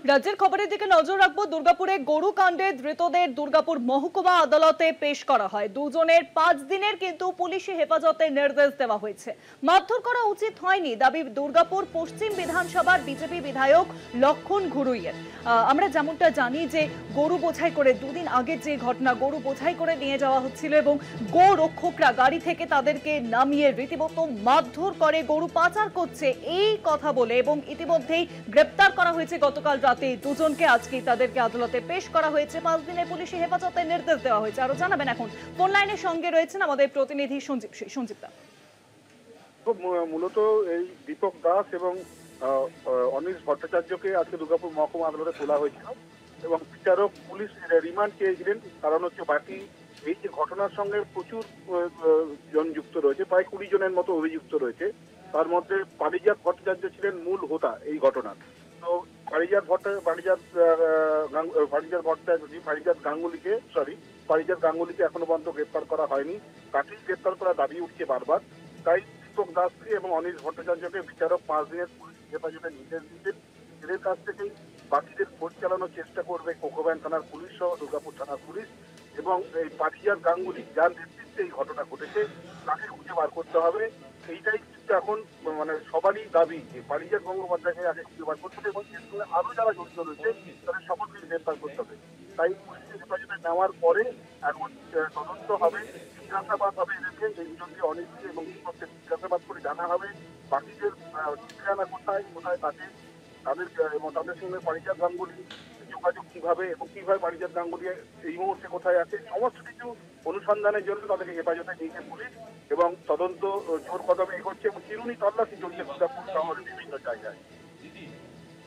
রাজ্যের খবরের দিকে নজর রাখবো। দুর্গাপুরে গরু কাণ্ডে ধৃতদের দুর্গাপুর মহকুমা আদালতে পেশ করা হয়। দুজনের 5 দিনের কিন্তু পুলিশি হেফাজতের নির্দেশ দেওয়া হয়েছে। মারধর করা উচিত হয়নি দাবি দুর্গাপুর পশ্চিম বিধানসভার বিজেপি বিধায়ক লক্ষণ ঘুরুইয়ের। আমরা যেমনটা জানি যে গরু বোঝাই করে দুদিন আগে যে ঘটনা, গরু বোঝাই করে নিয়ে যাওয়া হচ্ছিল এবং গো রক্ষকরা গাড়ি থেকে তাদেরকে নামিয়ে রীতিমতো মারধর করে গরু পাচার করছে এই কথা বলে, এবং ইতিমধ্যেই গ্রেপ্তার করা হয়েছে গতকাল রাতে দুজনকে। আজকেই তাদেরকে আদালতে পেশ করা হয়েছে। 5 দিনের পুলিশি হেফাজতের নির্দেশ দেওয়া হয়েছে। আরো জানাবেন এখন ফোন লাইনের সঙ্গে রয়েছেন আমাদের প্রতিনিধি সঞ্জীব দা। মূলত এই দীপক দাস এবং অনিশ ভট্টাচার্যকে আজকে দুর্গাপুর মহকুমা আদালতে তোলা হয়েছিল এবং বিচারক পুলিশ রিমান্ড চেয়েছিলেন। কারণ হচ্ছে বাকি এই যে ঘটনার সঙ্গে প্রচুর জন যুক্ত রয়েছে, প্রায় 20 জনের মতো অভিযুক্ত রয়েছে। তার মধ্যে পারিজাত ভট্টাচার্য ছিলেন মূল হোতা এই ঘটনার। তো পারিজাত গাঙ্গুলিকে এখনো পর্যন্ত গ্রেপ্তার করা হয়নি। তাকেই গ্রেপ্তার করা দাবি উঠছে বারবার। তাই দীপক দাসকে এবং অনিশ ভট্টাচার্যকে বিচারক 5 দিনের পুলিশ হেফাজতে নির্দেশ দিয়েছেন। এদের কাছ থেকেই বাকিদের খোঁজ চালানোর চেষ্টা করবে কোকোভ্যান থানার পুলিশ সহ দুর্গাপুর থানার পুলিশ। এবং এই পারিজাত গাঙ্গুলি যার নেতৃত্বে এই ঘটনা ঘটেছে তাকে খুঁজে বার করতে হবে। এইটাই কিন্তু এখন মানে সবারই দাবি যে পারিজাত গঙ্গোপাধ্যায়কে আগে খুঁজে বার করতে হবে এবং এর সঙ্গে আরো যারা জড়িত রয়েছে তাদের সকলকে গ্রেপ্তার করতে হবে। তাই পুলিশের হেফাজতে নেওয়ার পরে এখন তদন্ত হবে, জিজ্ঞাসাবাদ হবে এদেরকে, এই দুজনকে অনিশকে এবং দীপককে জিজ্ঞাসাবাদ করে জানা হবে বাকিদের ঠিকানা কোথায় কোথায় থাকে, তাদের এবং তাদের সঙ্গে পারিজাত গাঙ্গুলি যোগাযোগ কিভাবে এবং কিভাবে পারিজাত গাঙ্গুলি এই মুহূর্তে কোথায় আছে, সমস্ত কিছু অনুসন্ধানের জন্য তাদেরকে হেফাজতে নিয়েছে পুলিশ এবং তদন্ত জোর কদমে এগোচ্ছে এবং চিরুনি তল্লাশি চলছে দুর্গাপুর শহরের বিভিন্ন জায়গায়।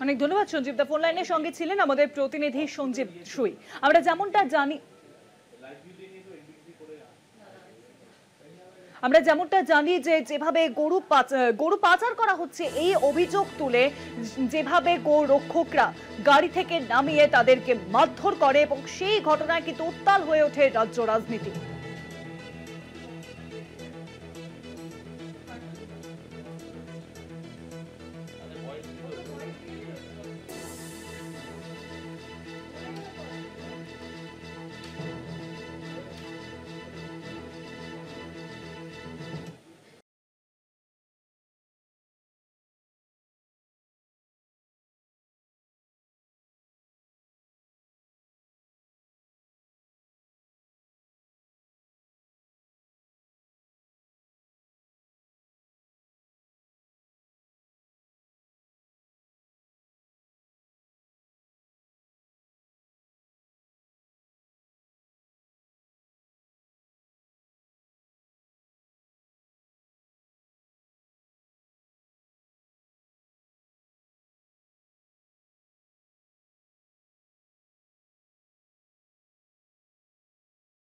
অনেক ধন্যবাদ সঞ্জীব দা। ফোন লাইনের সঙ্গে ছিলেন আমাদের প্রতিনিধি সঞ্জীব সুই। আমরা যেমনটা জানি যে যেভাবে গরু পাচার করা হচ্ছে এই অভিযোগ তুলে যেভাবে গো রক্ষকরা গাড়ি থেকে নামিয়ে তাদেরকে মারধর করে এবং সেই ঘটনায় কিন্তু উত্তাল হয়ে ওঠে রাজ্য রাজনীতি।